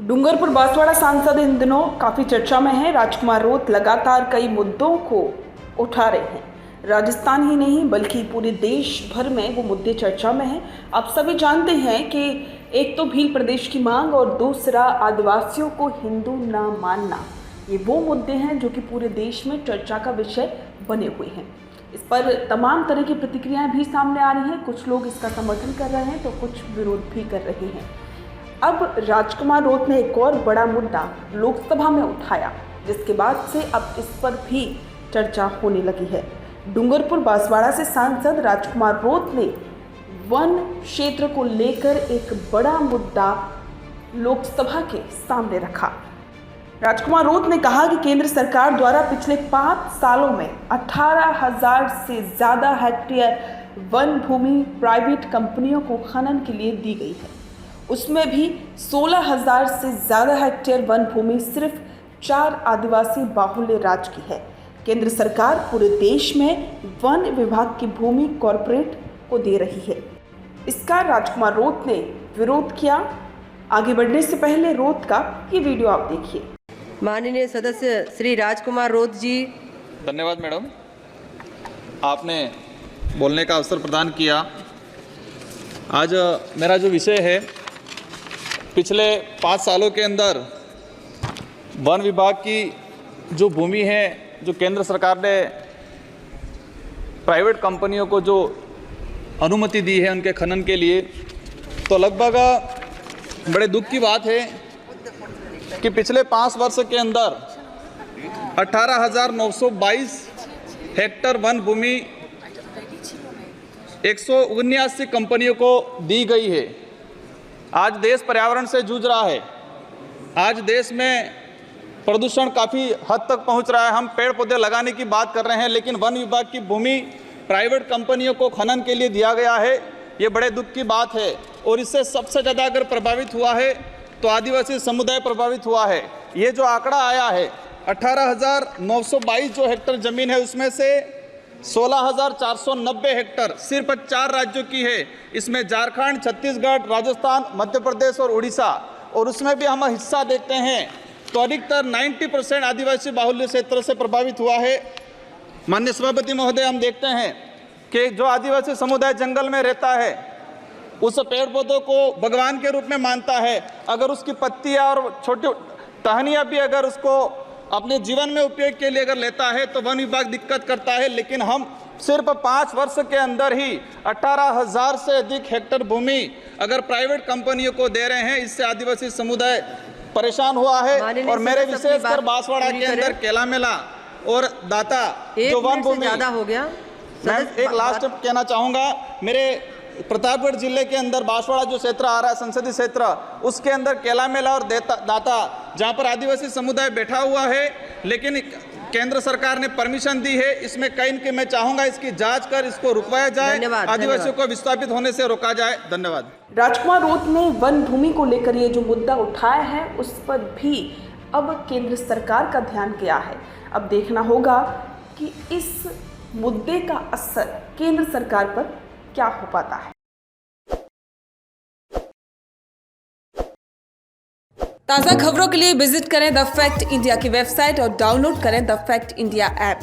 डूंगरपुर बांसवाड़ा सांसद इन दिनों काफ़ी चर्चा में है। राजकुमार रोत लगातार कई मुद्दों को उठा रहे हैं। राजस्थान ही नहीं बल्कि पूरे देश भर में वो मुद्दे चर्चा में हैं। आप सभी जानते हैं कि एक तो भील प्रदेश की मांग और दूसरा आदिवासियों को हिंदू ना मानना, ये वो मुद्दे हैं जो कि पूरे देश में चर्चा का विषय बने हुए हैं। इस पर तमाम तरह की प्रतिक्रियाएं भी सामने आ रही हैं। कुछ लोग इसका समर्थन कर रहे हैं तो कुछ विरोध भी कर रहे हैं। अब राजकुमार रोत ने एक और बड़ा मुद्दा लोकसभा में उठाया, जिसके बाद से अब इस पर भी चर्चा होने लगी है। डूंगरपुर बांसवाड़ा से सांसद राजकुमार रोत ने वन क्षेत्र को लेकर एक बड़ा मुद्दा लोकसभा के सामने रखा। राजकुमार रोत ने कहा कि केंद्र सरकार द्वारा पिछले 5 सालों में 18,000 से ज़्यादा हेक्टेयर वन भूमि प्राइवेट कंपनियों को खनन के लिए दी गई है। उसमें भी 16,000 से ज़्यादा हेक्टेयर वन भूमि सिर्फ 4 आदिवासी बाहुल्य राज्य की है। केंद्र सरकार पूरे देश में वन विभाग की भूमि कॉरपोरेट को दे रही है। इसका राजकुमार रोत ने विरोध किया। आगे बढ़ने से पहले रोत का ये वीडियो आप देखिए। माननीय सदस्य श्री राजकुमार रोत जी। धन्यवाद मैडम, आपने बोलने का अवसर प्रदान किया। आज मेरा जो विषय है, पिछले 5 सालों के अंदर वन विभाग की जो भूमि है, जो केंद्र सरकार ने प्राइवेट कंपनियों को जो अनुमति दी है उनके खनन के लिए, तो लगभग बड़े दुख की बात है कि पिछले 5 वर्ष के अंदर 18,922 हेक्टेयर वन भूमि 179 कंपनियों को दी गई है। आज देश पर्यावरण से जूझ रहा है। आज देश में प्रदूषण काफ़ी हद तक पहुंच रहा है। हम पेड़ पौधे लगाने की बात कर रहे हैं, लेकिन वन विभाग की भूमि प्राइवेट कंपनियों को खनन के लिए दिया गया है। ये बड़े दुख की बात है और इससे सबसे ज़्यादा अगर प्रभावित हुआ है तो आदिवासी समुदाय प्रभावित हुआ है। ये जो आंकड़ा आया है 18,922 जो हेक्टेयर ज़मीन है, उसमें से 16,490 हेक्टेयर सिर्फ 4 राज्यों की है। इसमें झारखंड, छत्तीसगढ़, राजस्थान, मध्य प्रदेश और उड़ीसा, और उसमें भी हम हिस्सा देखते हैं तो अधिकतर 90% आदिवासी बाहुल्य क्षेत्र से प्रभावित हुआ है। माननीय सभापति महोदय, हम देखते हैं कि जो आदिवासी समुदाय जंगल में रहता है उस पेड़ पौधों को भगवान के रूप में मानता है। अगर उसकी पत्तियाँ और छोटी टहनियाँ भी अगर उसको अपने जीवन में उपयोग के लिए अगर लेता है तो वन विभाग दिक्कत करता है। लेकिन हम सिर्फ 5 वर्ष के अंदर ही 18,000 से अधिक हेक्टेयर भूमि अगर प्राइवेट कंपनियों को दे रहे हैं, इससे आदिवासी समुदाय परेशान हुआ है। और मेरे विशेषकर बांसवाड़ा के अंदर केलामेला और दाता जो वन भूमि ज़्यादा हो गया। मैं एक लास्ट कहना चाहूँगा, मेरे प्रतापगढ़ जिले के अंदर बांसवाड़ा जो क्षेत्र आ रहा है, संसदीय क्षेत्र, उसके अंदर केलामेला और दाता जहाँ पर आदिवासी समुदाय बैठा हुआ है, लेकिन केंद्र सरकार ने परमिशन दी है। इसमें कहीं कि मैं चाहूँगा इसकी जांच कर इसको रुकवाया जाए, आदिवासियों को विस्थापित होने से रोका जाए। धन्यवाद। राजकुमार रोत ने वन भूमि को लेकर ये जो मुद्दा उठाया है उस पर भी अब केंद्र सरकार का ध्यान गया है। अब देखना होगा कि इस मुद्दे का असर केंद्र सरकार पर क्या हो पाता है। ताज़ा खबरों के लिए विजिट करें द फैक्ट इंडिया की वेबसाइट और डाउनलोड करें द फैक्ट इंडिया ऐप।